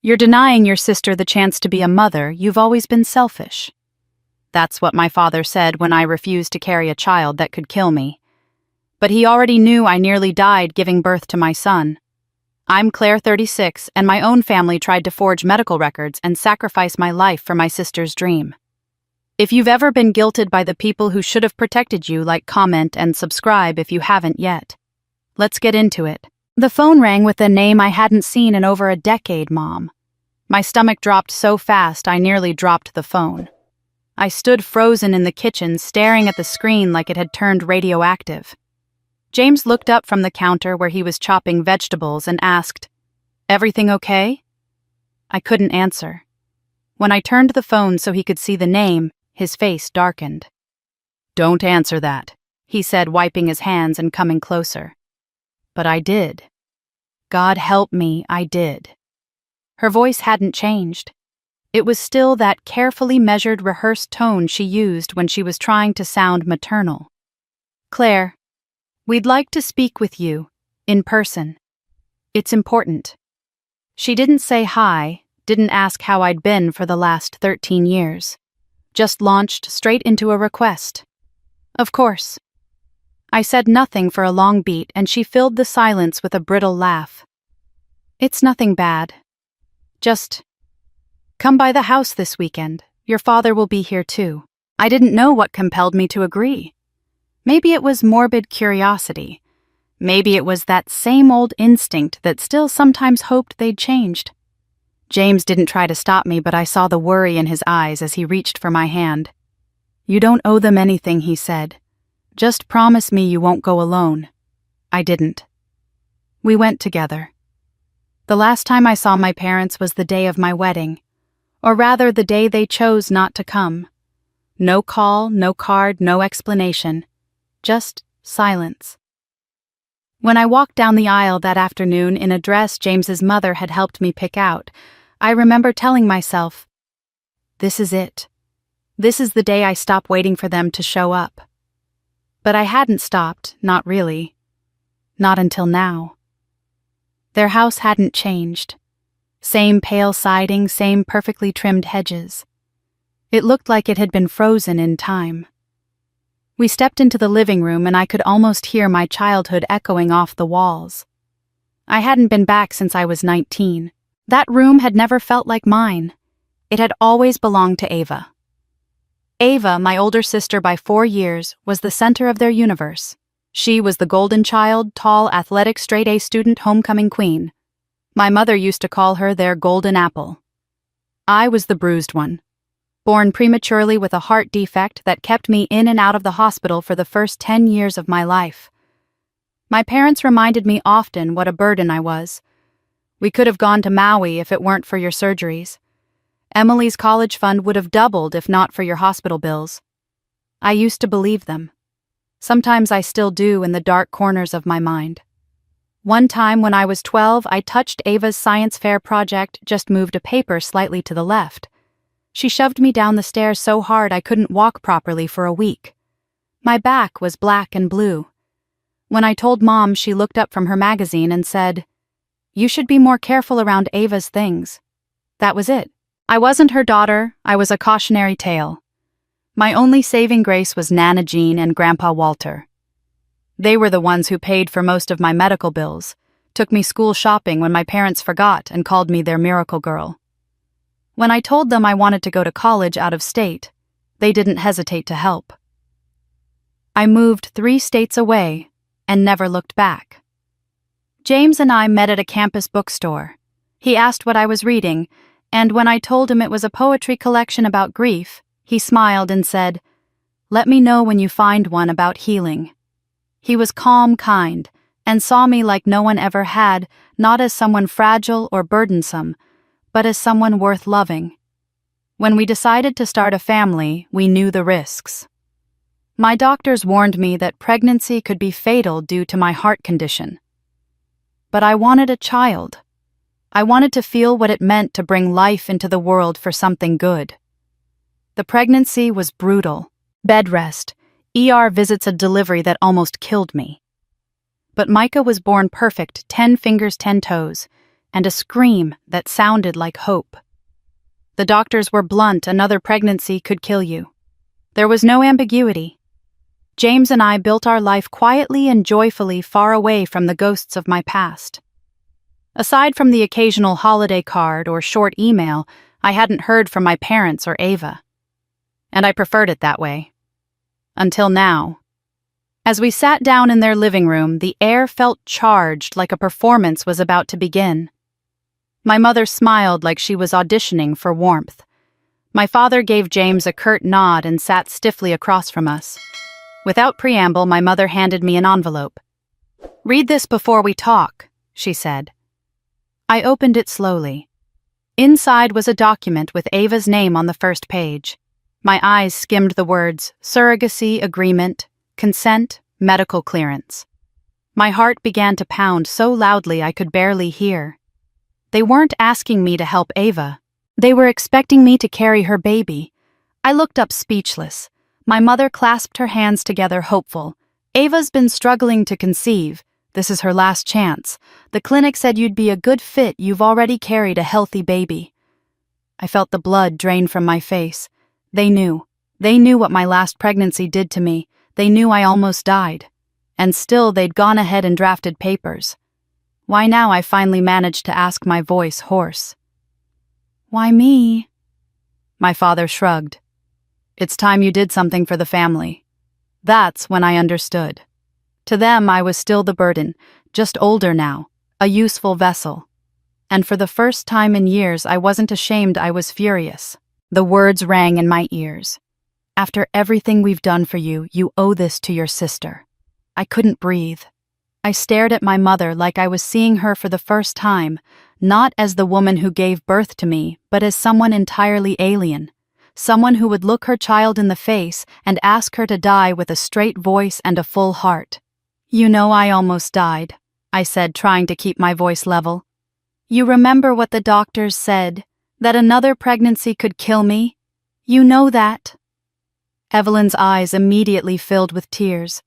You're denying your sister the chance to be a mother. You've always been selfish. That's what my father said when I refused to carry a child that could kill me. But he already knew I nearly died giving birth to my son. I'm Claire, 36, and my own family tried to forge medical records and sacrifice my life for my sister's dream. If you've ever been guilted by the people who should have protected you, like, comment, and subscribe if you haven't yet. Let's get into it. The phone rang with a name I hadn't seen in over a decade, Mom. My stomach dropped so fast I nearly dropped the phone. I stood frozen in the kitchen, staring at the screen like it had turned radioactive. James looked up from the counter where he was chopping vegetables and asked, "Everything okay?" I couldn't answer. When I turned the phone so he could see the name, his face darkened. "Don't answer that," he said, wiping his hands and coming closer. But I did. God help me, I did. Her voice hadn't changed. It was still that carefully measured, rehearsed tone she used when she was trying to sound maternal. "Claire, we'd like to speak with you, in person. It's important." She didn't say hi, didn't ask how I'd been for the last 13 years. Just launched straight into a request. Of course. I said nothing for a long beat, and she filled the silence with a brittle laugh. "It's nothing bad. Just come by the house this weekend. Your father will be here too." I didn't know what compelled me to agree. Maybe it was morbid curiosity. Maybe it was that same old instinct that still sometimes hoped they'd changed. James didn't try to stop me, but I saw the worry in his eyes as he reached for my hand. "You don't owe them anything," he said. "Just promise me you won't go alone." I didn't. We went together. The last time I saw my parents was the day of my wedding, or rather the day they chose not to come. No call, no card, no explanation. Just silence. When I walked down the aisle that afternoon in a dress James's mother had helped me pick out, I remember telling myself, "This is it. This is the day I stop waiting for them to show up." But I hadn't stopped, not really. Not until now. Their house hadn't changed. Same pale siding, same perfectly trimmed hedges. It looked like it had been frozen in time. We stepped into the living room and I could almost hear my childhood echoing off the walls. I hadn't been back since I was 19. That room had never felt like mine. It had always belonged to Ava. Ava, my older sister by 4 years, was the center of their universe. She was the golden child, tall, athletic, straight-A student, homecoming queen. My mother used to call her their golden apple. I was the bruised one, born prematurely with a heart defect that kept me in and out of the hospital for the first 10 years of my life. My parents reminded me often what a burden I was. "We could have gone to Maui if it weren't for your surgeries. Emily's college fund would have doubled if not for your hospital bills." I used to believe them. Sometimes I still do in the dark corners of my mind. One time when I was 12, I touched Ava's science fair project, just moved a paper slightly to the left. She shoved me down the stairs so hard I couldn't walk properly for a week. My back was black and blue. When I told Mom, she looked up from her magazine and said, "You should be more careful around Ava's things." That was it. I wasn't her daughter, I was a cautionary tale. My only saving grace was Nana Jean and Grandpa Walter. They were the ones who paid for most of my medical bills, took me school shopping when my parents forgot and called me their miracle girl. When I told them I wanted to go to college out of state, they didn't hesitate to help. I moved 3 states away and never looked back. James and I met at a campus bookstore. He asked what I was reading, and when I told him it was a poetry collection about grief, he smiled and said, "Let me know when you find one about healing." He was calm, kind, and saw me like no one ever had, not as someone fragile or burdensome, but as someone worth loving. When we decided to start a family, we knew the risks. My doctors warned me that pregnancy could be fatal due to my heart condition. But I wanted a child. I wanted to feel what it meant to bring life into the world for something good. The pregnancy was brutal. Bed rest, ER visits, a delivery that almost killed me. But Micah was born perfect, 10 fingers, 10 toes, and a scream that sounded like hope. The doctors were blunt: another pregnancy could kill you. There was no ambiguity. James and I built our life quietly and joyfully, far away from the ghosts of my past. Aside from the occasional holiday card or short email, I hadn't heard from my parents or Ava. And I preferred it that way. Until now. As we sat down in their living room, the air felt charged, like a performance was about to begin. My mother smiled like she was auditioning for warmth. My father gave James a curt nod and sat stiffly across from us. Without preamble, my mother handed me an envelope. "Read this before we talk," she said. I opened it slowly. Inside was a document with Ava's name on the first page. My eyes skimmed the words: surrogacy agreement, consent, medical clearance. My heart began to pound so loudly I could barely hear. They weren't asking me to help Ava. They were expecting me to carry her baby. I looked up speechless. My mother clasped her hands together, hopeful. "Ava's been struggling to conceive. This is her last chance. The clinic said you'd be a good fit. You've already carried a healthy baby." I felt the blood drain from my face. They knew. They knew what my last pregnancy did to me. They knew I almost died. And still they'd gone ahead and drafted papers. Why now? I finally managed to ask, my voice hoarse. "Why me?" My father shrugged. "It's time you did something for the family." That's when I understood. To them, I was still the burden, just older now, a useful vessel. And for the first time in years, I wasn't ashamed, I was furious. The words rang in my ears. "After everything we've done for you, you owe this to your sister." I couldn't breathe. I stared at my mother like I was seeing her for the first time, not as the woman who gave birth to me, but as someone entirely alien. Someone who would look her child in the face and ask her to die with a straight voice and a full heart. "You know I almost died," I said, trying to keep my voice level. "You remember what the doctors said, that another pregnancy could kill me? You know that." Evelyn's eyes immediately filled with tears.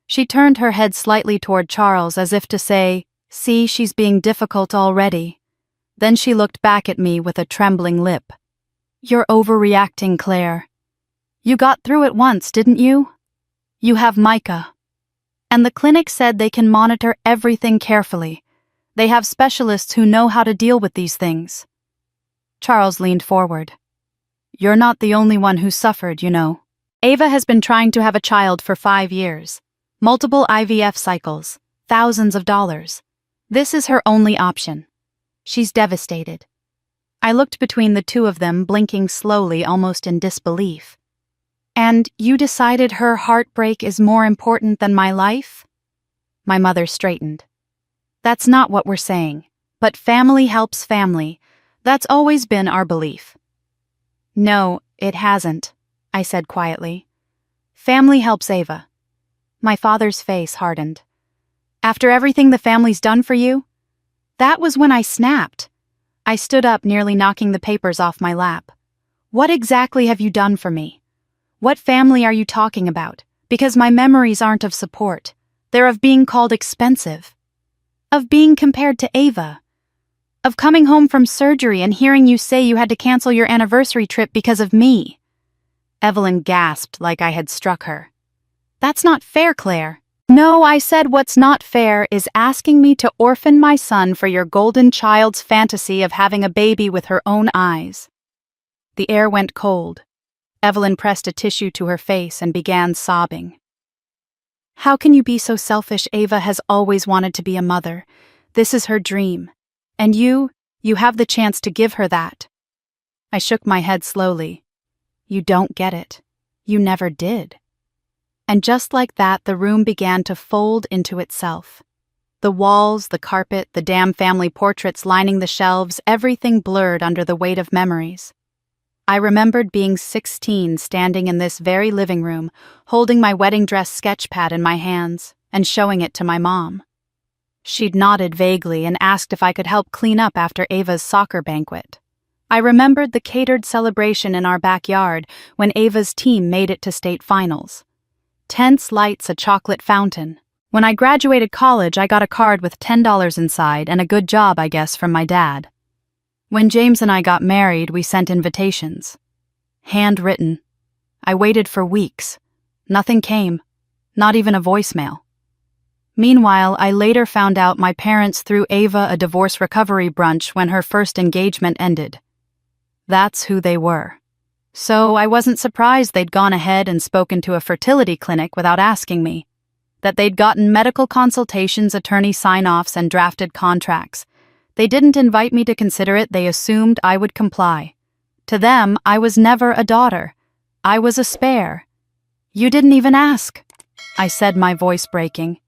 She turned her head slightly toward Charles as if to say, "See, she's being difficult already." Then she looked back at me with a trembling lip. "You're overreacting, Claire. You got through it once, didn't you? You have Micah. And the clinic said they can monitor everything carefully. They have specialists who know how to deal with these things." Charles leaned forward. "You're not the only one who suffered, you know. Ava has been trying to have a child for 5 years. Multiple IVF cycles, thousands of dollars. This is her only option. She's devastated." I looked between the two of them, blinking slowly, almost in disbelief. "And you decided her heartbreak is more important than my life?" My mother straightened. "That's not what we're saying. But family helps family. That's always been our belief." "No, it hasn't," I said quietly. "Family helps Ava." My father's face hardened. "After everything the family's done for you?" That was when I snapped. I stood up, nearly knocking the papers off my lap. "What exactly have you done for me? What family are you talking about? Because my memories aren't of support. They're of being called expensive. Of being compared to Ava. Of coming home from surgery and hearing you say you had to cancel your anniversary trip because of me." Evelyn gasped like I had struck her. "That's not fair, Claire." "No," I said, "what's not fair is asking me to orphan my son for your golden child's fantasy of having a baby with her own eyes." The air went cold. Evelyn pressed a tissue to her face and began sobbing. "How can you be so selfish? Ava has always wanted to be a mother. This is her dream. And you have the chance to give her that." I shook my head slowly. "You don't get it. You never did." And just like that, the room began to fold into itself. The walls, the carpet, the damn family portraits lining the shelves, everything blurred under the weight of memories. I remembered being 16, standing in this very living room, holding my wedding dress sketch pad in my hands, and showing it to my mom. She'd nodded vaguely and asked if I could help clean up after Ava's soccer banquet. I remembered the catered celebration in our backyard when Ava's team made it to state finals. Tense lights, a chocolate fountain. When I graduated college, I got a card with $10 inside and a good job, I guess, from my dad. When James and I got married, we sent invitations. Handwritten. I waited for weeks. Nothing came. Not even a voicemail. Meanwhile, I later found out my parents threw Ava a divorce recovery brunch when her first engagement ended. That's who they were. So I wasn't surprised they'd gone ahead and spoken to a fertility clinic without asking me. That they'd gotten medical consultations, attorney sign-offs, and drafted contracts. They didn't invite me to consider it, they assumed I would comply. To them, I was never a daughter. I was a spare. You didn't even ask, I said, my voice breaking.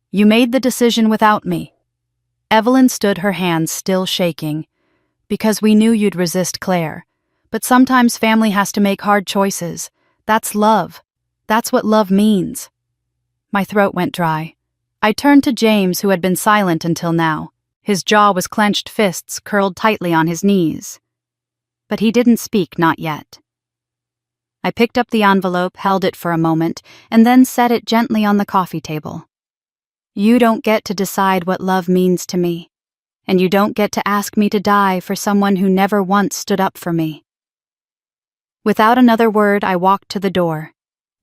You made the decision without me. Evelyn stood, her hands still shaking. Because we knew you'd resist Claire. But sometimes family has to make hard choices. That's love. That's what love means. My throat went dry. I turned to James, who had been silent until now. His jaw was clenched fists curled tightly on his knees. But he didn't speak, not yet. I picked up the envelope, held it for a moment, and then set it gently on the coffee table. You don't get to decide what love means to me, and you don't get to ask me to die for someone who never once stood up for me. Without another word, I walked to the door.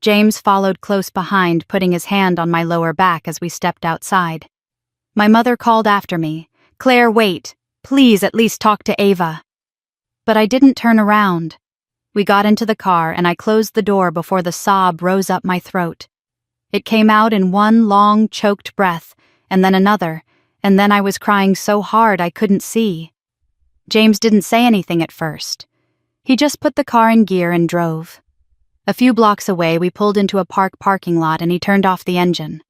James followed close behind, putting his hand on my lower back as we stepped outside. My mother called after me, Claire, wait. Please at least talk to Ava. But I didn't turn around. We got into the car and I closed the door before the sob rose up my throat. It came out in one long, choked breath, and then another, and then I was crying so hard I couldn't see. James didn't say anything at first. He just put the car in gear and drove. A few blocks away, we pulled into a parking lot and he turned off the engine.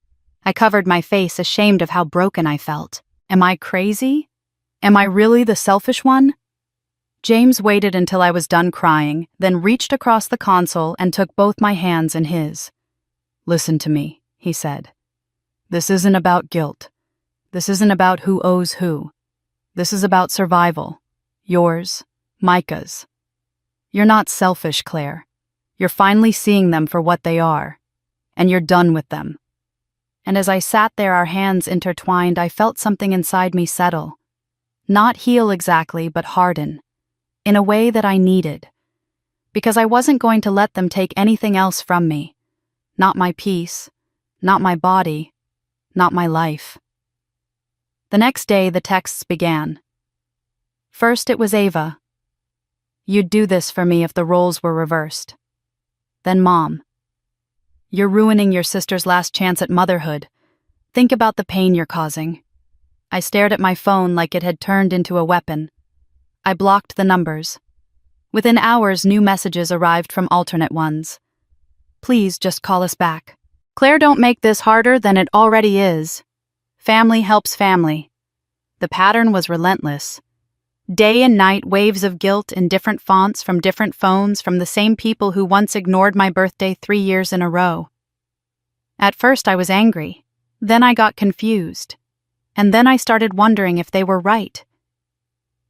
I covered my face, ashamed of how broken I felt. Am I crazy? Am I really the selfish one? James waited until I was done crying, then reached across the console and took both my hands in his. Listen to me, he said. This isn't about guilt. This isn't about who owes who. This is about survival. Yours, Micah's. You're not selfish, Claire. You're finally seeing them for what they are, and you're done with them. And as I sat there, our hands intertwined, I felt something inside me settle. Not heal exactly, but harden, in a way that I needed. Because I wasn't going to let them take anything else from me. Not my peace, not my body, not my life. The next day, the texts began. First, it was Ava. You'd do this for me if the roles were reversed. Then Mom. You're ruining your sister's last chance at motherhood. Think about the pain you're causing. I stared at my phone like it had turned into a weapon. I blocked the numbers. Within hours, new messages arrived from alternate ones. Please just call us back. Claire, don't make this harder than it already is. Family helps family. The pattern was relentless. Day and night, waves of guilt in different fonts from different phones from the same people who once ignored my birthday 3 years in a row. At first I was angry. Then I got confused. And then I started wondering if they were right.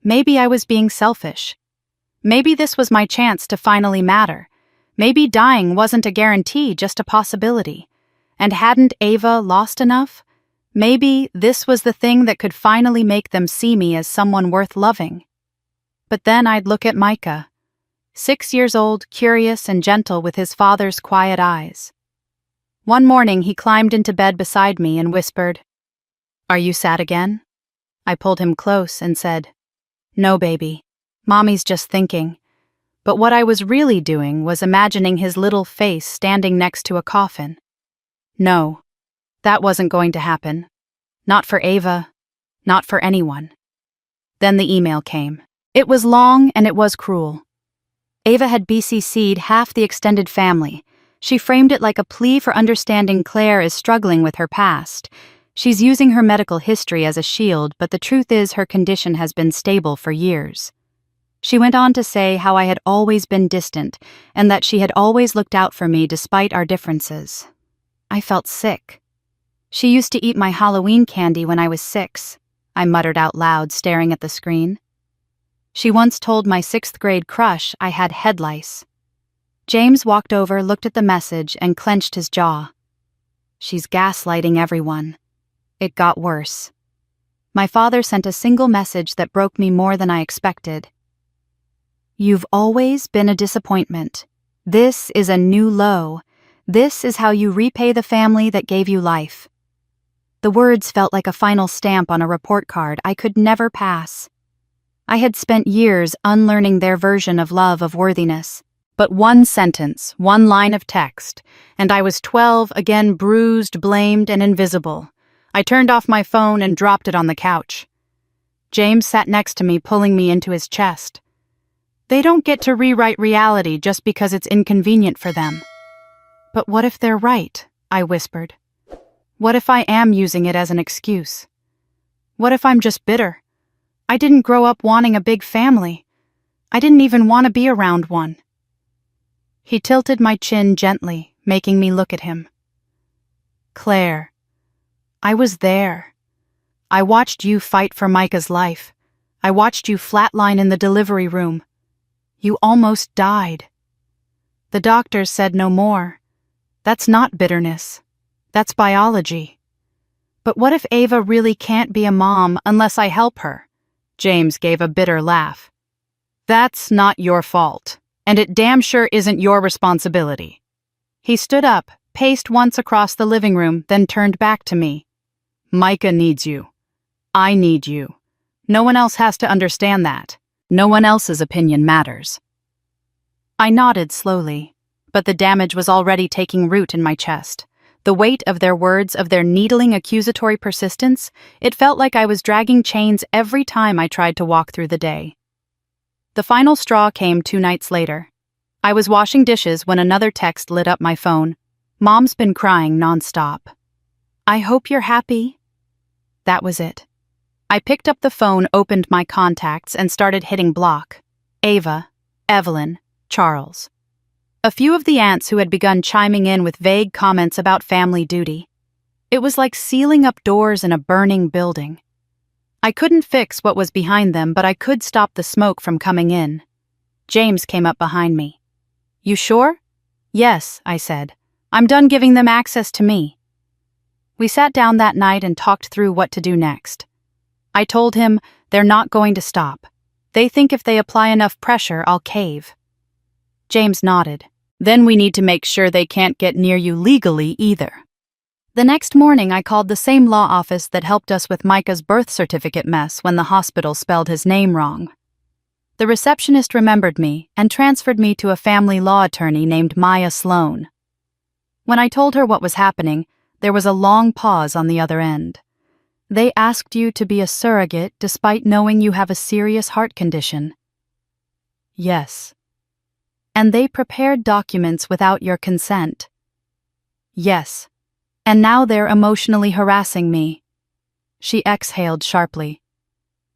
Maybe I was being selfish. Maybe this was my chance to finally matter. Maybe dying wasn't a guarantee, just a possibility. And hadn't Ava lost enough? Maybe this was the thing that could finally make them see me as someone worth loving. But then I'd look at Micah, 6 years old, curious and gentle with his father's quiet eyes. One morning he climbed into bed beside me and whispered, "Are you sad again?" I pulled him close and said, "No, baby. Mommy's just thinking." But what I was really doing was imagining his little face standing next to a coffin. No. That wasn't going to happen. Not for Ava, not for anyone. Then the email came. It was long and it was cruel. Ava had BCC'd half the extended family. She framed it like a plea for understanding Claire is struggling with her past. She's using her medical history as a shield, but the truth is her condition has been stable for years. She went on to say how I had always been distant and that she had always looked out for me despite our differences. I felt sick. She used to eat my Halloween candy when I was 6, I muttered out loud, staring at the screen. She once told my 6th grade crush I had head lice. James walked over, looked at the message, and clenched his jaw. She's gaslighting everyone. It got worse. My father sent a single message that broke me more than I expected. You've always been a disappointment. This is a new low. This is how you repay the family that gave you life. The words felt like a final stamp on a report card I could never pass. I had spent years unlearning their version of love of worthiness. But one sentence, one line of text, and I was 12, again bruised, blamed, and invisible. I turned off my phone and dropped it on the couch. James sat next to me, pulling me into his chest. They don't get to rewrite reality just because it's inconvenient for them. But what if they're right? I whispered. What if I am using it as an excuse? What if I'm just bitter? I didn't grow up wanting a big family. I didn't even want to be around one. He tilted my chin gently, making me look at him. Claire, I was there. I watched you fight for Micah's life. I watched you flatline in the delivery room. You almost died. The doctors said no more. That's not bitterness. That's biology. But what if Ava really can't be a mom unless I help her? James gave a bitter laugh. That's not your fault. And it damn sure isn't your responsibility. He stood up, paced once across the living room, then turned back to me. Micah needs you. I need you. No one else has to understand that. No one else's opinion matters. I nodded slowly, but the damage was already taking root in my chest. The weight of their words, of their needling accusatory persistence, it felt like I was dragging chains every time I tried to walk through the day. The final straw came 2 nights later. I was washing dishes when another text lit up my phone. Mom's been crying nonstop. I hope you're happy. That was it. I picked up the phone, opened my contacts, and started hitting block. Ava, Evelyn, Charles. A few of the aunts who had begun chiming in with vague comments about family duty. It was like sealing up doors in a burning building. I couldn't fix what was behind them, but I could stop the smoke from coming in. James came up behind me. You sure? Yes, I said. I'm done giving them access to me. We sat down that night and talked through what to do next. I told him they're not going to stop. They think if they apply enough pressure, I'll cave. James nodded. Then we need to make sure they can't get near you legally either. The next morning, I called the same law office that helped us with Micah's birth certificate mess when the hospital spelled his name wrong. The receptionist remembered me and transferred me to a family law attorney named Maya Sloan. When I told her what was happening, there was a long pause on the other end. They asked you to be a surrogate despite knowing you have a serious heart condition. Yes. And they prepared documents without your consent. Yes. And now they're emotionally harassing me. She exhaled sharply.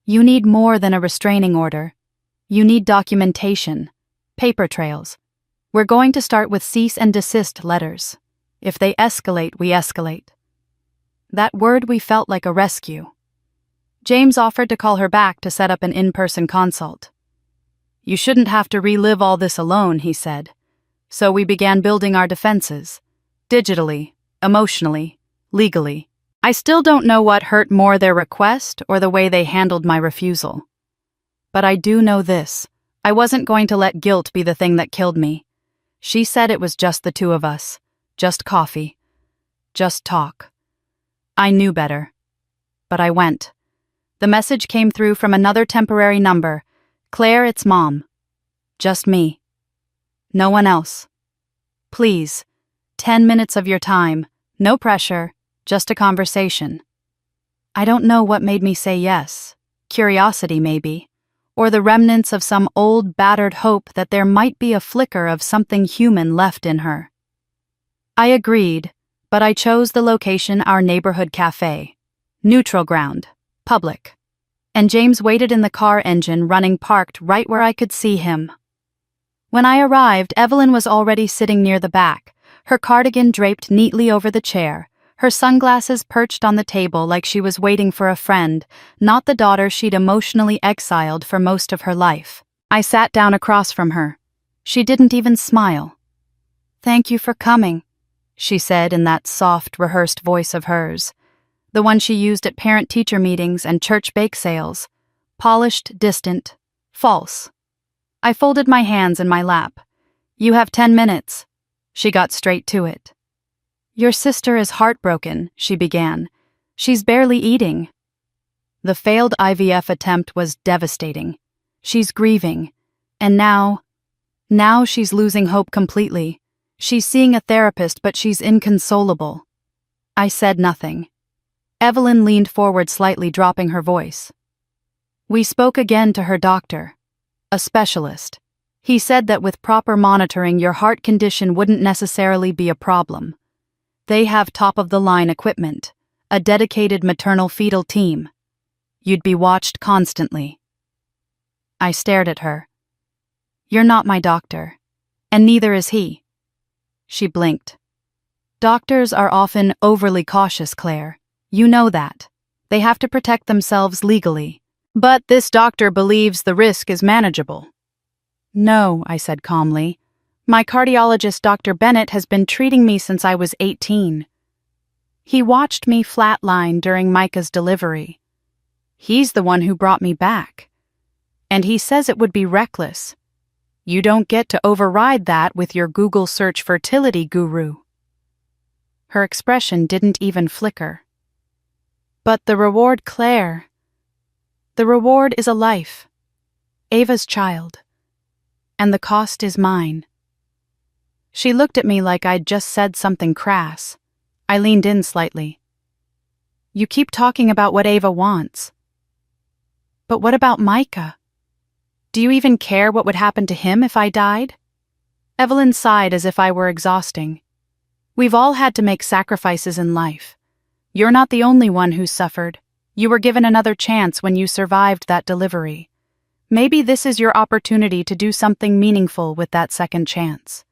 You need more than a restraining order. You need documentation, paper trails. We're going to start with cease and desist letters. If they escalate, we escalate. That word we felt like a rescue. James offered to call her back to set up an in-person consult. You shouldn't have to relive all this alone, he said. So we began building our defenses. Digitally, emotionally, legally. I still don't know what hurt more, their request or the way they handled my refusal. But I do know this. I wasn't going to let guilt be the thing that killed me. She said it was just the 2 of us. Just coffee. Just talk. I knew better. But I went. The message came through from another temporary number. Claire, it's Mom. Just me. No one else. Please. 10 minutes of your time. No pressure. Just a conversation. I don't know what made me say yes. Curiosity, maybe. Or the remnants of some old, battered hope that there might be a flicker of something human left in her. I agreed, but I chose the location, our neighborhood cafe. Neutral ground. Public. And James waited in the car engine running, parked right where I could see him. When I arrived, Evelyn was already sitting near the back, her cardigan draped neatly over the chair, her sunglasses perched on the table like she was waiting for a friend, not the daughter she'd emotionally exiled for most of her life. I sat down across from her. She didn't even smile. Thank you for coming, she said in that soft, rehearsed voice of hers, the one she used at parent-teacher meetings and church bake sales. Polished, distant, false. I folded my hands in my lap. "You have 10 minutes. She got straight to it. "Your sister is heartbroken," she began. "She's barely eating." The failed IVF attempt was devastating. She's grieving. And now she's losing hope completely. She's seeing a therapist, but she's inconsolable. I said nothing. Evelyn leaned forward slightly, dropping her voice. We spoke again to her doctor, a specialist. He said that with proper monitoring, your heart condition wouldn't necessarily be a problem. They have top-of-the-line equipment, a dedicated maternal-fetal team. You'd be watched constantly. I stared at her. You're not my doctor, and neither is he. She blinked. Doctors are often overly cautious, Claire. You know that. They have to protect themselves legally. But this doctor believes the risk is manageable. No, I said calmly. My cardiologist, Dr. Bennett, has been treating me since I was 18. He watched me flatline during Micah's delivery. He's the one who brought me back. And he says it would be reckless. You don't get to override that with your Google search fertility guru. Her expression didn't even flicker. But the reward, Claire. The reward is a life. Ava's child. And the cost is mine. She looked at me like I'd just said something crass. I leaned in slightly. You keep talking about what Ava wants. But what about Micah? Do you even care what would happen to him if I died? Evelyn sighed as if I were exhausting. We've all had to make sacrifices in life. You're not the only one who suffered. You were given another chance when you survived that delivery. Maybe this is your opportunity to do something meaningful with that second chance.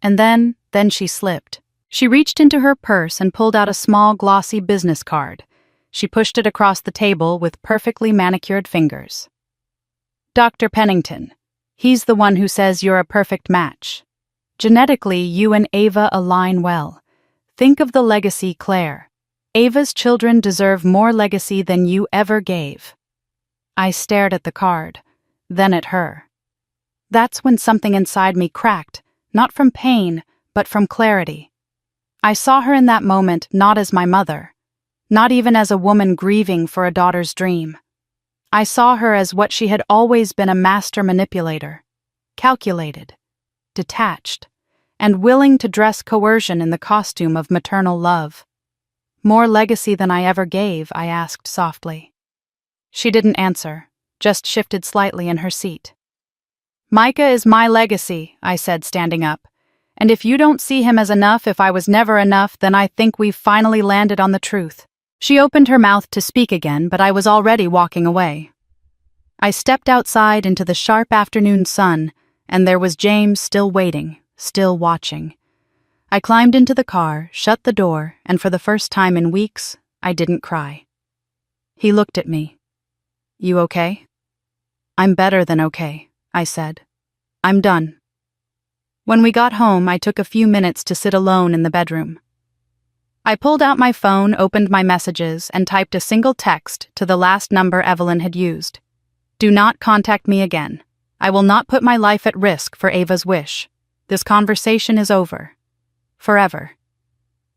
And then she slipped. She reached into her purse and pulled out a small, glossy business card. She pushed it across the table with perfectly manicured fingers. Dr. Pennington. He's the one who says you're a perfect match. Genetically, you and Ava align well. Think of the legacy, Claire. Ava's children deserve more legacy than you ever gave. I stared at the card, then at her. That's when something inside me cracked, not from pain, but from clarity. I saw her in that moment not as my mother, not even as a woman grieving for a daughter's dream. I saw her as what she had always been, a master manipulator, calculated, detached, and willing to dress coercion in the costume of maternal love. More legacy than I ever gave, I asked softly. She didn't answer, just shifted slightly in her seat. Micah is my legacy, I said, standing up. And if you don't see him as enough, if I was never enough, then I think we've finally landed on the truth. She opened her mouth to speak again, but I was already walking away. I stepped outside into the sharp afternoon sun, and there was James still waiting, still watching. I climbed into the car, shut the door, and for the first time in weeks, I didn't cry. He looked at me. You okay? I'm better than okay, I said. I'm done. When we got home, I took a few minutes to sit alone in the bedroom. I pulled out my phone, opened my messages, and typed a single text to the last number Evelyn had used. Do not contact me again. I will not put my life at risk for Ava's wish. This conversation is over. Forever.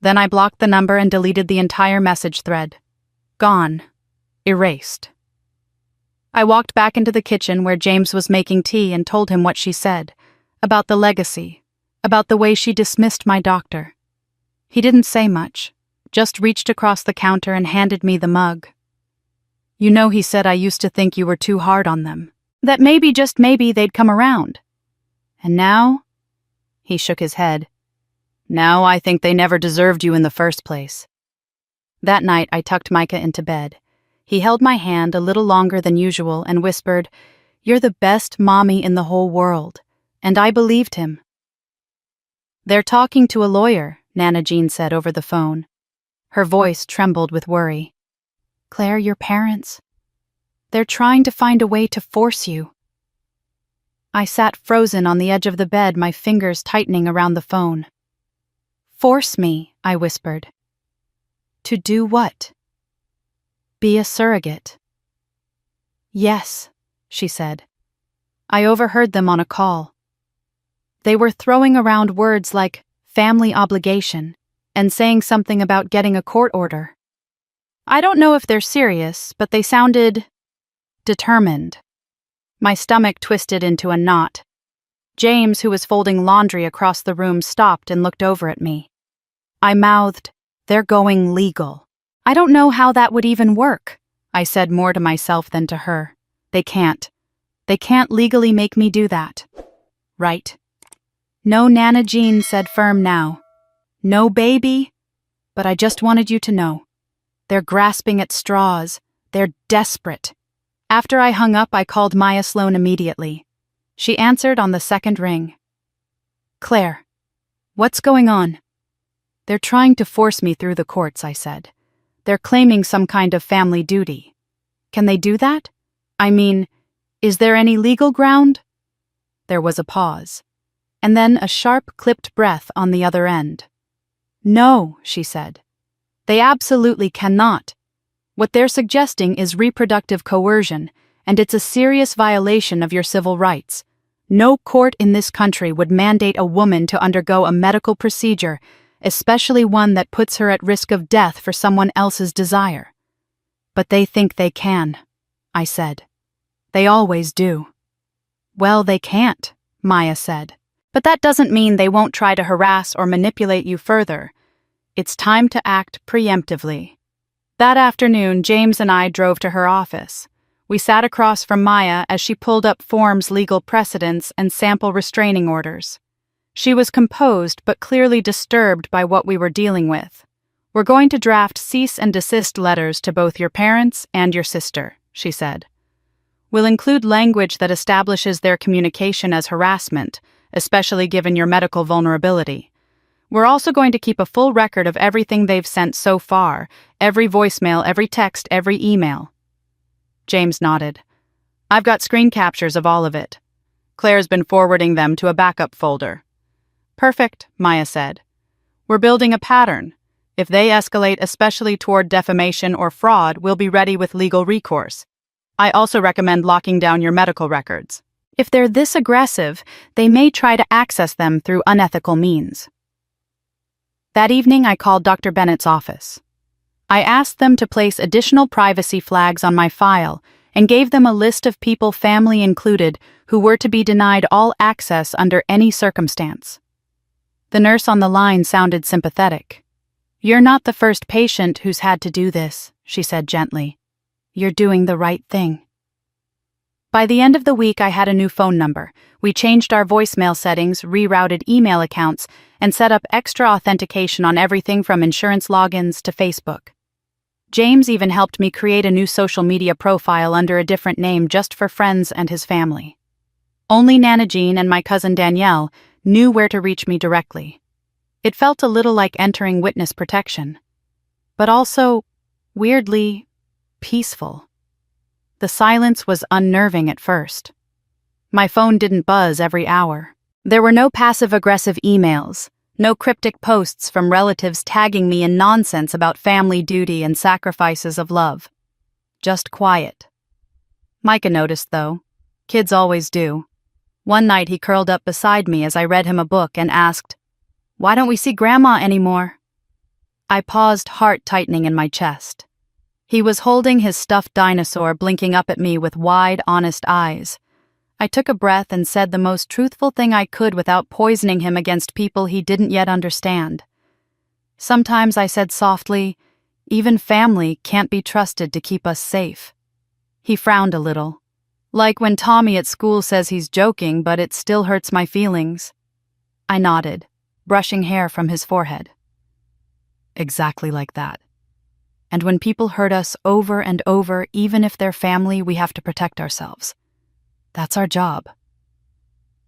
Then I blocked the number and deleted the entire message thread. Gone. Erased. I walked back into the kitchen where James was making tea and told him what she said, about the legacy, about the way she dismissed my doctor. He didn't say much, just reached across the counter and handed me the mug. You know, he said, I used to think you were too hard on them, that maybe, just maybe, they'd come around. And now? He shook his head. Now I think they never deserved you in the first place. That night I tucked Micah into bed. He held my hand a little longer than usual and whispered, You're the best mommy in the whole world. And I believed him. They're talking to a lawyer, Nana Jean said over the phone. Her voice trembled with worry. Claire, your parents. They're trying to find a way to force you. I sat frozen on the edge of the bed, my fingers tightening around the phone. Force me, I whispered. To do what? Be a surrogate. Yes, she said. I overheard them on a call. They were throwing around words like family obligation and saying something about getting a court order. I don't know if they're serious, but they sounded determined. My stomach twisted into a knot. James, who was folding laundry across the room, stopped and looked over at me. I mouthed, "They're going legal." I don't know how that would even work, I said more to myself than to her. They can't. They can't legally make me do that. Right? No, Nana Jean said firm now. No, baby. But I just wanted you to know. They're grasping at straws. They're desperate. After I hung up, I called Maya Sloan immediately. She answered on the second ring. Claire, what's going on? They're trying to force me through the courts, I said. They're claiming some kind of family duty. Can they do that? I mean, is there any legal ground? There was a pause, and then a sharp, clipped breath on the other end. No, she said. They absolutely cannot. What they're suggesting is reproductive coercion, and it's a serious violation of your civil rights. No court in this country would mandate a woman to undergo a medical procedure, especially one that puts her at risk of death for someone else's desire. But they think they can, I said. They always do. Well, they can't, Maya said. But that doesn't mean they won't try to harass or manipulate you further. It's time to act preemptively. That afternoon, James and I drove to her office. We sat across from Maya as she pulled up forms, legal precedents, and sample restraining orders. She was composed but clearly disturbed by what we were dealing with. We're going to draft cease and desist letters to both your parents and your sister, she said. We'll include language that establishes their communication as harassment, especially given your medical vulnerability. We're also going to keep a full record of everything they've sent so far, every voicemail, every text, every email. James nodded. I've got screen captures of all of it. Claire's been forwarding them to a backup folder. Perfect, Maya said. We're building a pattern. If they escalate, especially toward defamation or fraud, we'll be ready with legal recourse. I also recommend locking down your medical records. If they're this aggressive, they may try to access them through unethical means. That evening, I called Dr. Bennett's office. I asked them to place additional privacy flags on my file and gave them a list of people, family included, who were to be denied all access under any circumstance. The nurse on the line sounded sympathetic. You're not the first patient who's had to do this, she said gently. You're doing the right thing. By the end of the week, I had a new phone number. We changed our voicemail settings, rerouted email accounts, and set up extra authentication on everything from insurance logins to Facebook. James even helped me create a new social media profile under a different name just for friends and his family. Only Nana Jean and my cousin Danielle knew where to reach me directly. It felt a little like entering witness protection, but also, weirdly, peaceful. The silence was unnerving at first. My phone didn't buzz every hour. There were no passive-aggressive emails, no cryptic posts from relatives tagging me in nonsense about family duty and sacrifices of love. Just quiet. Micah noticed, though. Kids always do. One night he curled up beside me as I read him a book and asked, "Why don't we see Grandma anymore?" I paused, heart tightening in my chest. He was holding his stuffed dinosaur, blinking up at me with wide, honest eyes. I took a breath and said the most truthful thing I could without poisoning him against people he didn't yet understand. Sometimes, I said softly, even family can't be trusted to keep us safe. He frowned a little. Like when Tommy at school says he's joking, but it still hurts my feelings. I nodded, brushing hair from his forehead. Exactly like that. And when people hurt us over and over, even if they're family, we have to protect ourselves. That's our job.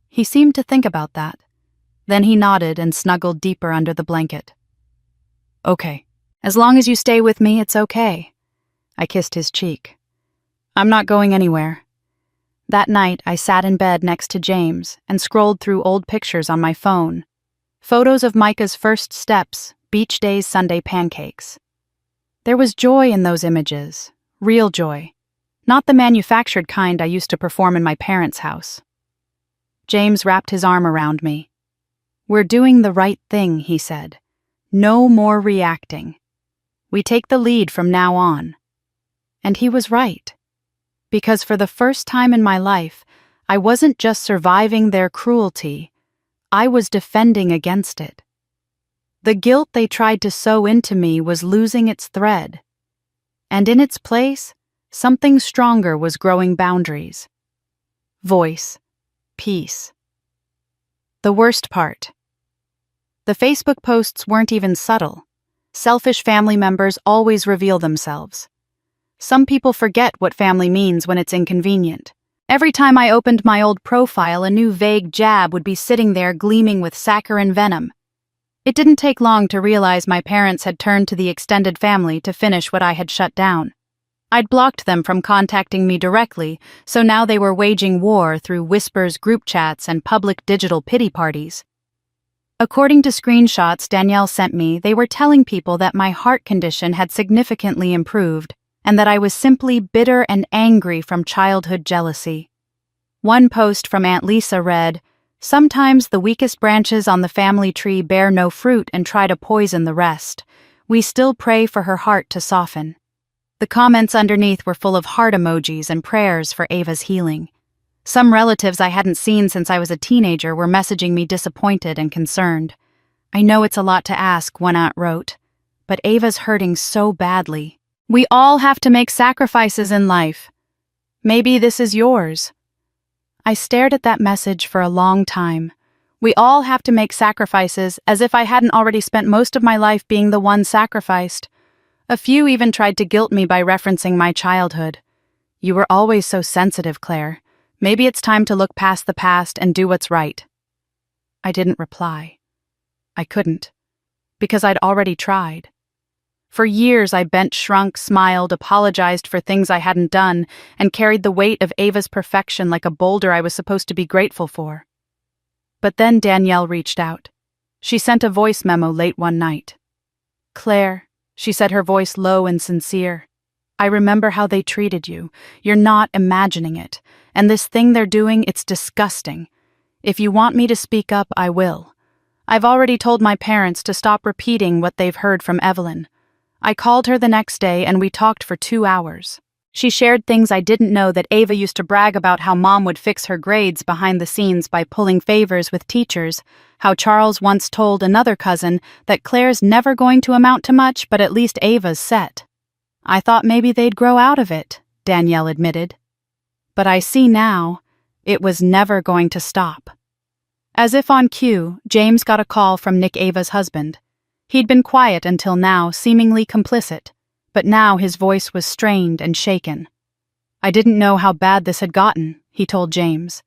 He seemed to think about that. Then he nodded and snuggled deeper under the blanket. Okay. As long as you stay with me, it's okay. I kissed his cheek. I'm not going anywhere. That night, I sat in bed next to James and scrolled through old pictures on my phone. Photos of Micah's first steps, beach days, Sunday pancakes. There was joy in those images, real joy, not the manufactured kind I used to perform in my parents' house. James wrapped his arm around me. "We're doing the right thing," he said. "No more reacting. We take the lead from now on." And he was right. Because for the first time in my life, I wasn't just surviving their cruelty, I was defending against it. The guilt they tried to sew into me was losing its thread. And in its place, something stronger was growing boundaries. Voice. Peace. The worst part. The Facebook posts weren't even subtle. Selfish family members always reveal themselves. Some people forget what family means when it's inconvenient. Every time I opened my old profile, a new vague jab would be sitting there gleaming with saccharine venom. It didn't take long to realize my parents had turned to the extended family to finish what I had shut down. I'd blocked them from contacting me directly, so now they were waging war through whispers, group chats, and public digital pity parties. According to screenshots Danielle sent me, they were telling people that my heart condition had significantly improved, and that I was simply bitter and angry from childhood jealousy. One post from Aunt Lisa read, "Sometimes the weakest branches on the family tree bear no fruit and try to poison the rest. We still pray for her heart to soften." The comments underneath were full of heart emojis and prayers for Ava's healing. Some relatives I hadn't seen since I was a teenager were messaging me disappointed and concerned. "I know it's a lot to ask," one aunt wrote, "but Ava's hurting so badly. We all have to make sacrifices in life. Maybe this is yours." I stared at that message for a long time. We all have to make sacrifices, as if I hadn't already spent most of my life being the one sacrificed. A few even tried to guilt me by referencing my childhood. "You were always so sensitive, Claire. Maybe it's time to look past the past and do what's right." I didn't reply. I couldn't, because I'd already tried. For years I bent, shrunk, smiled, apologized for things I hadn't done, and carried the weight of Ava's perfection like a boulder I was supposed to be grateful for. But then Danielle reached out. She sent a voice memo late one night. "Claire," she said, her voice low and sincere, "I remember how they treated you. You're not imagining it. And this thing they're doing, it's disgusting. If you want me to speak up, I will. I've already told my parents to stop repeating what they've heard from Evelyn." I called her the next day and we talked for 2 hours. She shared things I didn't know, that Ava used to brag about how Mom would fix her grades behind the scenes by pulling favors with teachers, how Charles once told another cousin that Claire's never going to amount to much, but at least Ava's set. "I thought maybe they'd grow out of it," Danielle admitted. "But I see now, it was never going to stop." As if on cue, James got a call from Nick, Ava's husband. He'd been quiet until now, seemingly complicit, but now his voice was strained and shaken. "I didn't know how bad this had gotten," he told James.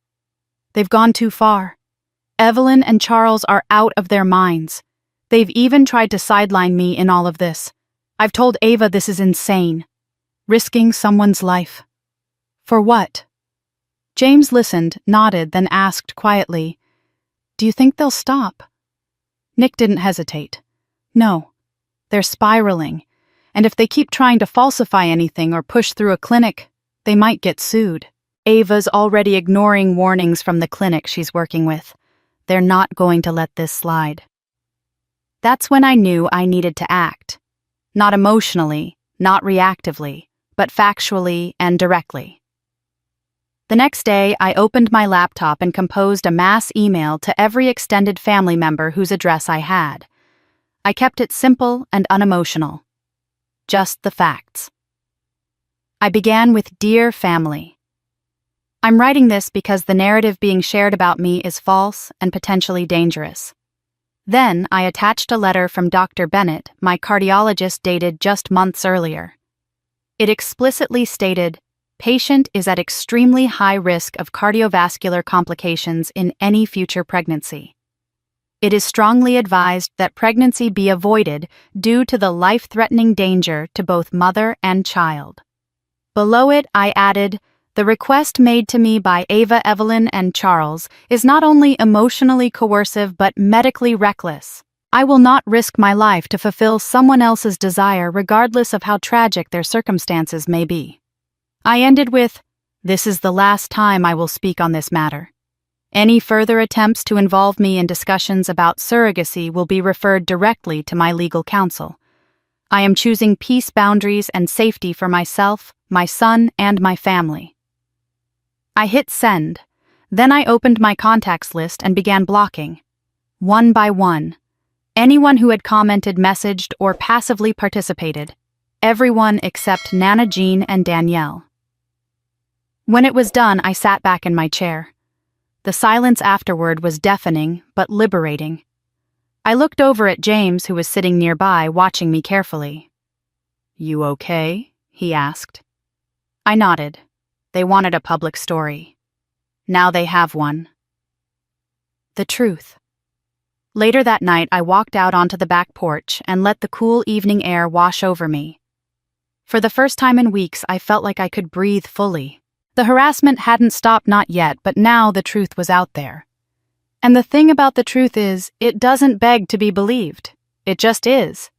"They've gone too far. Evelyn and Charles are out of their minds. They've even tried to sideline me in all of this. I've told Ava this is insane. Risking someone's life. For what?" James listened, nodded, then asked quietly, "Do you think they'll stop?" Nick didn't hesitate. "No. They're spiraling, and if they keep trying to falsify anything or push through a clinic, they might get sued. Ava's already ignoring warnings from the clinic she's working with. They're not going to let this slide." That's when I knew I needed to act. Not emotionally, not reactively, but factually and directly. The next day, I opened my laptop and composed a mass email to every extended family member whose address I had. I kept it simple and unemotional. Just the facts. I began with "Dear Family." I'm writing this because the narrative being shared about me is false and potentially dangerous. Then I attached a letter from Dr. Bennett, my cardiologist, dated just months earlier. It explicitly stated, "Patient is at extremely high risk of cardiovascular complications in any future pregnancy. It is strongly advised that pregnancy be avoided due to the life-threatening danger to both mother and child." Below it, I added, The request made to me by Ava, Evelyn, and Charles is not only emotionally coercive but medically reckless. I will not risk my life to fulfill someone else's desire regardless of how tragic their circumstances may be. I ended with, "This is the last time I will speak on this matter. Any further attempts to involve me in discussions about surrogacy will be referred directly to my legal counsel. I am choosing peace, boundaries, and safety for myself, my son, and my family." I hit send. Then I opened my contacts list and began blocking. One by one. Anyone who had commented, messaged, or passively participated. Everyone except Nana Jean and Danielle. When it was done, I sat back in my chair. The silence afterward was deafening, but liberating. I looked over at James, who was sitting nearby, watching me carefully. "You okay?" he asked. I nodded. They wanted a public story. Now they have one. The truth. Later that night, I walked out onto the back porch and let the cool evening air wash over me. For the first time in weeks, I felt like I could breathe fully. The harassment hadn't stopped, not yet, but now the truth was out there. And the thing about the truth is, it doesn't beg to be believed. It just is.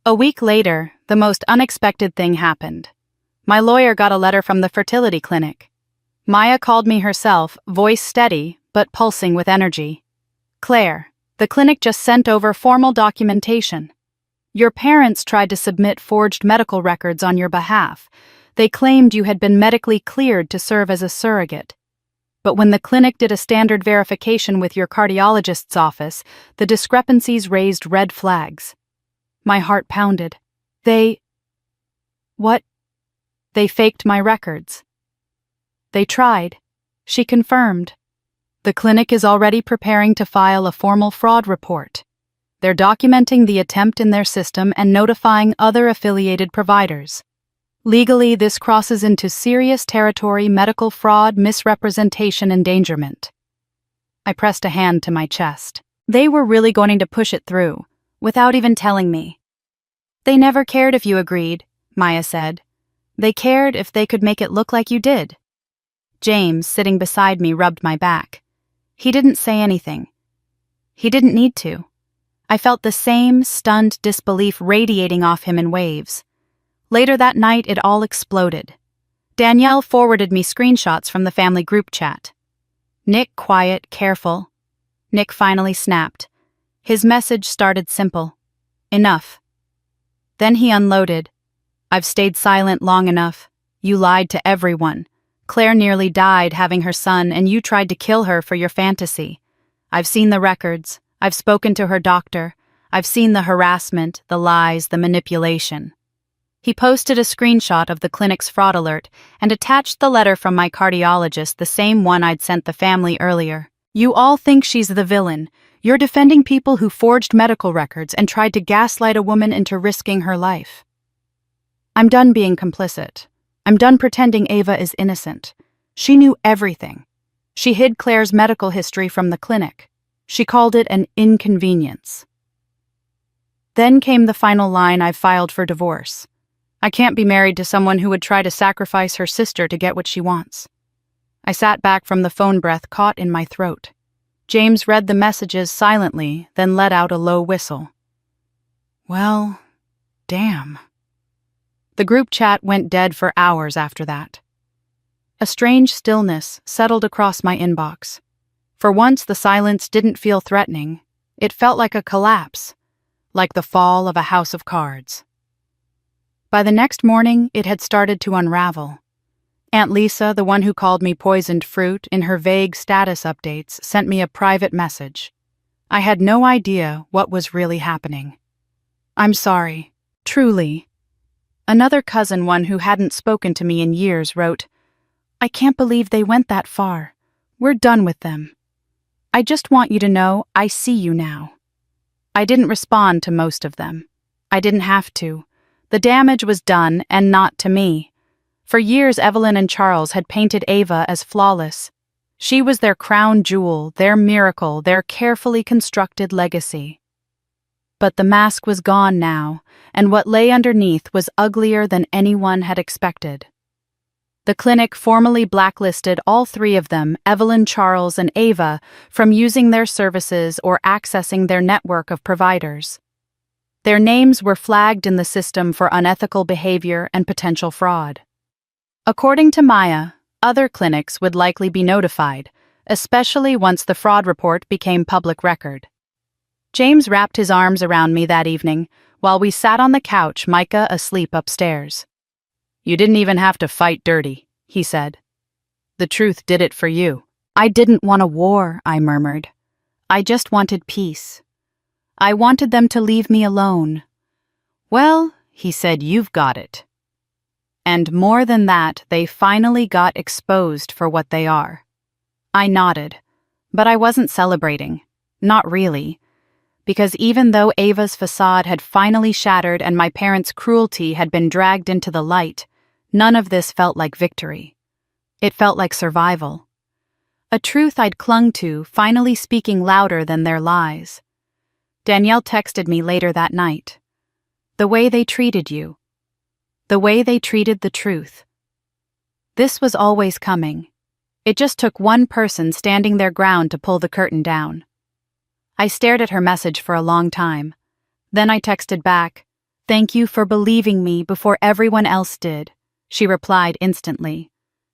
A week later, the most unexpected thing happened. My lawyer got a letter from the fertility clinic. Maya called me herself, voice steady, but pulsing with energy. "Claire, the clinic just sent over formal documentation. Your parents tried to submit forged medical records on your behalf. They claimed you had been medically cleared to serve as a surrogate. But when the clinic did a standard verification with your cardiologist's office, the discrepancies raised red flags." My heart pounded. What? They faked my records. They tried. She confirmed. The clinic is already preparing to file a formal fraud report. They're documenting the attempt in their system and notifying other affiliated providers. Legally, this crosses into serious territory: medical fraud, misrepresentation, endangerment. I pressed a hand to my chest. They were really going to push it through, without even telling me. "They never cared if you agreed," Maya said. "They cared if they could make it look like you did." James, sitting beside me, rubbed my back. He didn't say anything. He didn't need to. I felt the same stunned disbelief radiating off him in waves. Later that night, it all exploded. Danielle forwarded me screenshots from the family group chat. Nick, quiet, careful. Nick finally snapped. His message started simple. "Enough." Then he unloaded. "I've stayed silent long enough. You lied to everyone. Claire nearly died having her son, and you tried to kill her for your fantasy. I've seen the records. I've spoken to her doctor. I've seen the harassment, the lies, the manipulation." He posted a screenshot of the clinic's fraud alert and attached the letter from my cardiologist, the same one I'd sent the family earlier. "You all think she's the villain. You're defending people who forged medical records and tried to gaslight a woman into risking her life. I'm done being complicit. I'm done pretending Ava is innocent. She knew everything. She hid Claire's medical history from the clinic. She called it an inconvenience." Then came the final line: "I've filed for divorce. I can't be married to someone who would try to sacrifice her sister to get what she wants." I sat back from the phone, breath caught in my throat. James read the messages silently, then let out a low whistle. Well, damn. The group chat went dead for hours after that. A strange stillness settled across my inbox. For once, the silence didn't feel threatening. It felt like a collapse, like the fall of a house of cards. By the next morning, it had started to unravel. Aunt Lisa, the one who called me poisoned fruit, in her vague status updates, sent me a private message. I had no idea what was really happening. "I'm sorry, truly." Another cousin, one who hadn't spoken to me in years, wrote, "I can't believe they went that far. We're done with them. I just want you to know I see you now." I didn't respond to most of them. I didn't have to. The damage was done, and not to me. For years, Evelyn and Charles had painted Ava as flawless. She was their crown jewel, their miracle, their carefully constructed legacy. But the mask was gone now, and what lay underneath was uglier than anyone had expected. The clinic formally blacklisted all three of them, Evelyn, Charles, and Ava, from using their services or accessing their network of providers. Their names were flagged in the system for unethical behavior and potential fraud. According to Maya, other clinics would likely be notified, especially once the fraud report became public record. James wrapped his arms around me that evening, while we sat on the couch, Micah asleep upstairs. "You didn't even have to fight dirty," he said. "The truth did it for you." "I didn't want a war," I murmured. "I just wanted peace. I wanted them to leave me alone." "Well," he said, "you've got it." And more than that, they finally got exposed for what they are. I nodded, but I wasn't celebrating. Not really. Because even though Ava's facade had finally shattered and my parents' cruelty had been dragged into the light, none of this felt like victory. It felt like survival. A truth I'd clung to, finally speaking louder than their lies. Danielle texted me later that night. "The way they treated you. The way they treated the truth." This was always coming. It just took one person standing their ground to pull the curtain down. I stared at her message for a long time. Then I texted back, "Thank you for believing me before everyone else did." She replied instantly,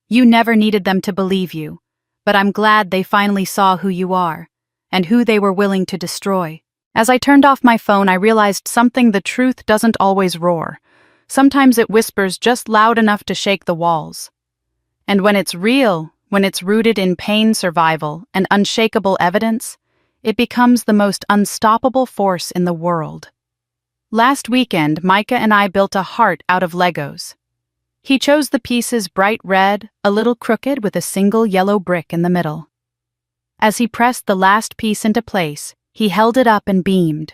"You never needed them to believe you, but I'm glad they finally saw who you are, and who they were willing to destroy." As I turned off my phone, I realized something: the truth doesn't always roar. Sometimes it whispers just loud enough to shake the walls. And when it's real, when it's rooted in pain, survival, and unshakable evidence, it becomes the most unstoppable force in the world. Last weekend, Micah and I built a heart out of Legos. He chose the pieces bright red, a little crooked with a single yellow brick in the middle. As he pressed the last piece into place, he held it up and beamed.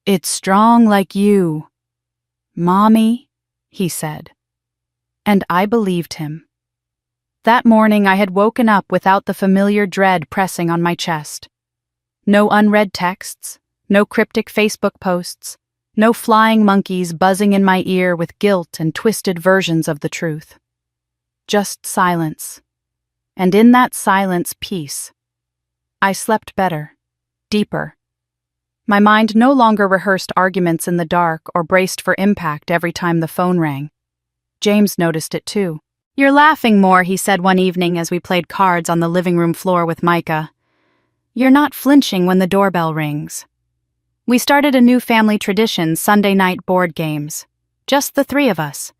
"It's strong like you, Mommy," he said. And I believed him. That morning I had woken up without the familiar dread pressing on my chest. No unread texts, no cryptic Facebook posts, no flying monkeys buzzing in my ear with guilt and twisted versions of the truth. Just silence. And in that silence, peace. I slept better, deeper. My mind no longer rehearsed arguments in the dark or braced for impact every time the phone rang. James noticed it too. "You're laughing more," he said one evening as we played cards on the living room floor with Micah. "You're not flinching when the doorbell rings." We started a new family tradition: Sunday night board games. Just the three of us.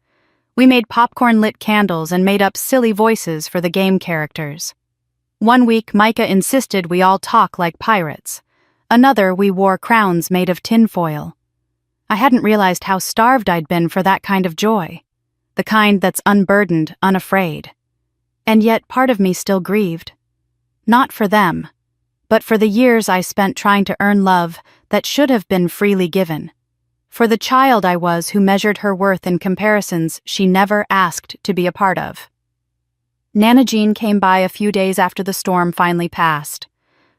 We made popcorn-lit candles and made up silly voices for the game characters. One week, Micah insisted we all talk like pirates. Another, we wore crowns made of tinfoil. I hadn't realized how starved I'd been for that kind of joy. The kind that's unburdened, unafraid. And yet part of me still grieved. Not for them, but for the years I spent trying to earn love that should have been freely given. For the child I was who measured her worth in comparisons she never asked to be a part of. Nana Jean came by a few days after the storm finally passed.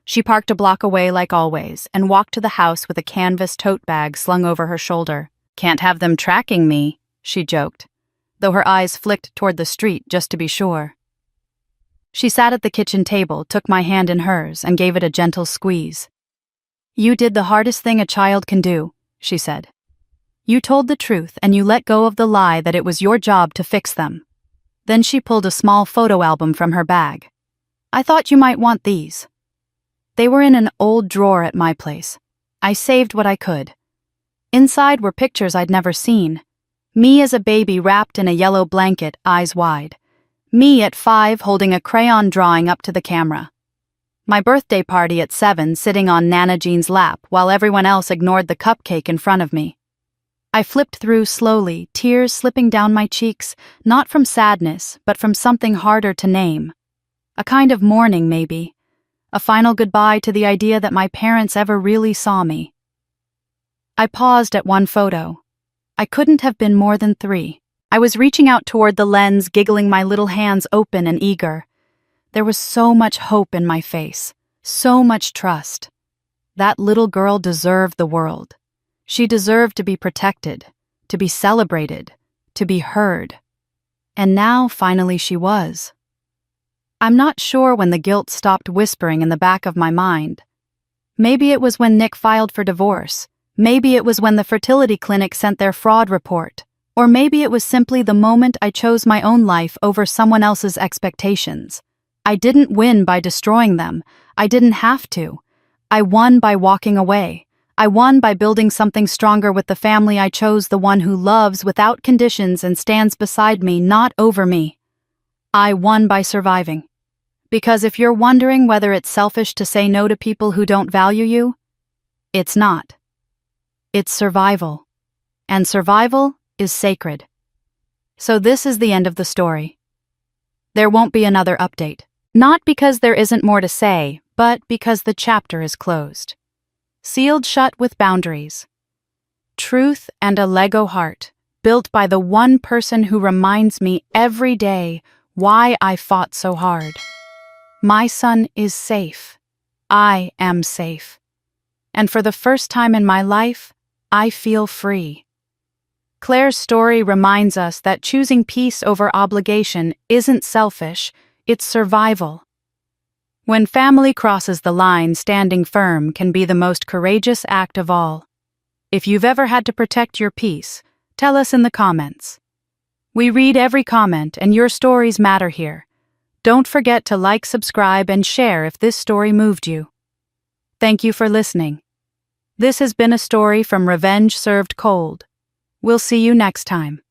She parked a block away like always and walked to the house with a canvas tote bag slung over her shoulder. "Can't have them tracking me," she joked, though her eyes flicked toward the street just to be sure. She sat at the kitchen table, took my hand in hers, and gave it a gentle squeeze. "You did the hardest thing a child can do," she said. "You told the truth and you let go of the lie that it was your job to fix them." Then she pulled a small photo album from her bag. "I thought you might want these." They were in an old drawer at my place. I saved what I could. Inside were pictures I'd never seen. Me as a baby wrapped in a yellow blanket, eyes wide. Me at 5 holding a crayon drawing up to the camera. My birthday party at 7 sitting on Nana Jean's lap while everyone else ignored the cupcake in front of me. I flipped through slowly, tears slipping down my cheeks, not from sadness, but from something harder to name. A kind of mourning, maybe. A final goodbye to the idea that my parents ever really saw me. I paused at one photo. I couldn't have been more than 3. I was reaching out toward the lens, giggling, my little hands open and eager. There was so much hope in my face, so much trust. That little girl deserved the world. She deserved to be protected, to be celebrated, to be heard. And now, finally, she was. I'm not sure when the guilt stopped whispering in the back of my mind. Maybe it was when Nick filed for divorce. Maybe it was when the fertility clinic sent their fraud report. Or maybe it was simply the moment I chose my own life over someone else's expectations. I didn't win by destroying them. I didn't have to. I won by walking away. I won by building something stronger with the family I chose, the one who loves without conditions and stands beside me, not over me. I won by surviving. Because if you're wondering whether it's selfish to say no to people who don't value you, it's not. It's survival. And survival is sacred. So this is the end of the story. There won't be another update. Not because there isn't more to say, but because the chapter is closed. Sealed shut with boundaries. Truth and a Lego heart, built by the one person who reminds me every day why I fought so hard. My son is safe. I am safe. And for the first time in my life, I feel free. Claire's story reminds us that choosing peace over obligation isn't selfish, it's survival. When family crosses the line, standing firm can be the most courageous act of all. If you've ever had to protect your peace, tell us in the comments. We read every comment, and your stories matter here. Don't forget to like, subscribe, and share if this story moved you. Thank you for listening. This has been a story from Revenge Served Cold. We'll see you next time.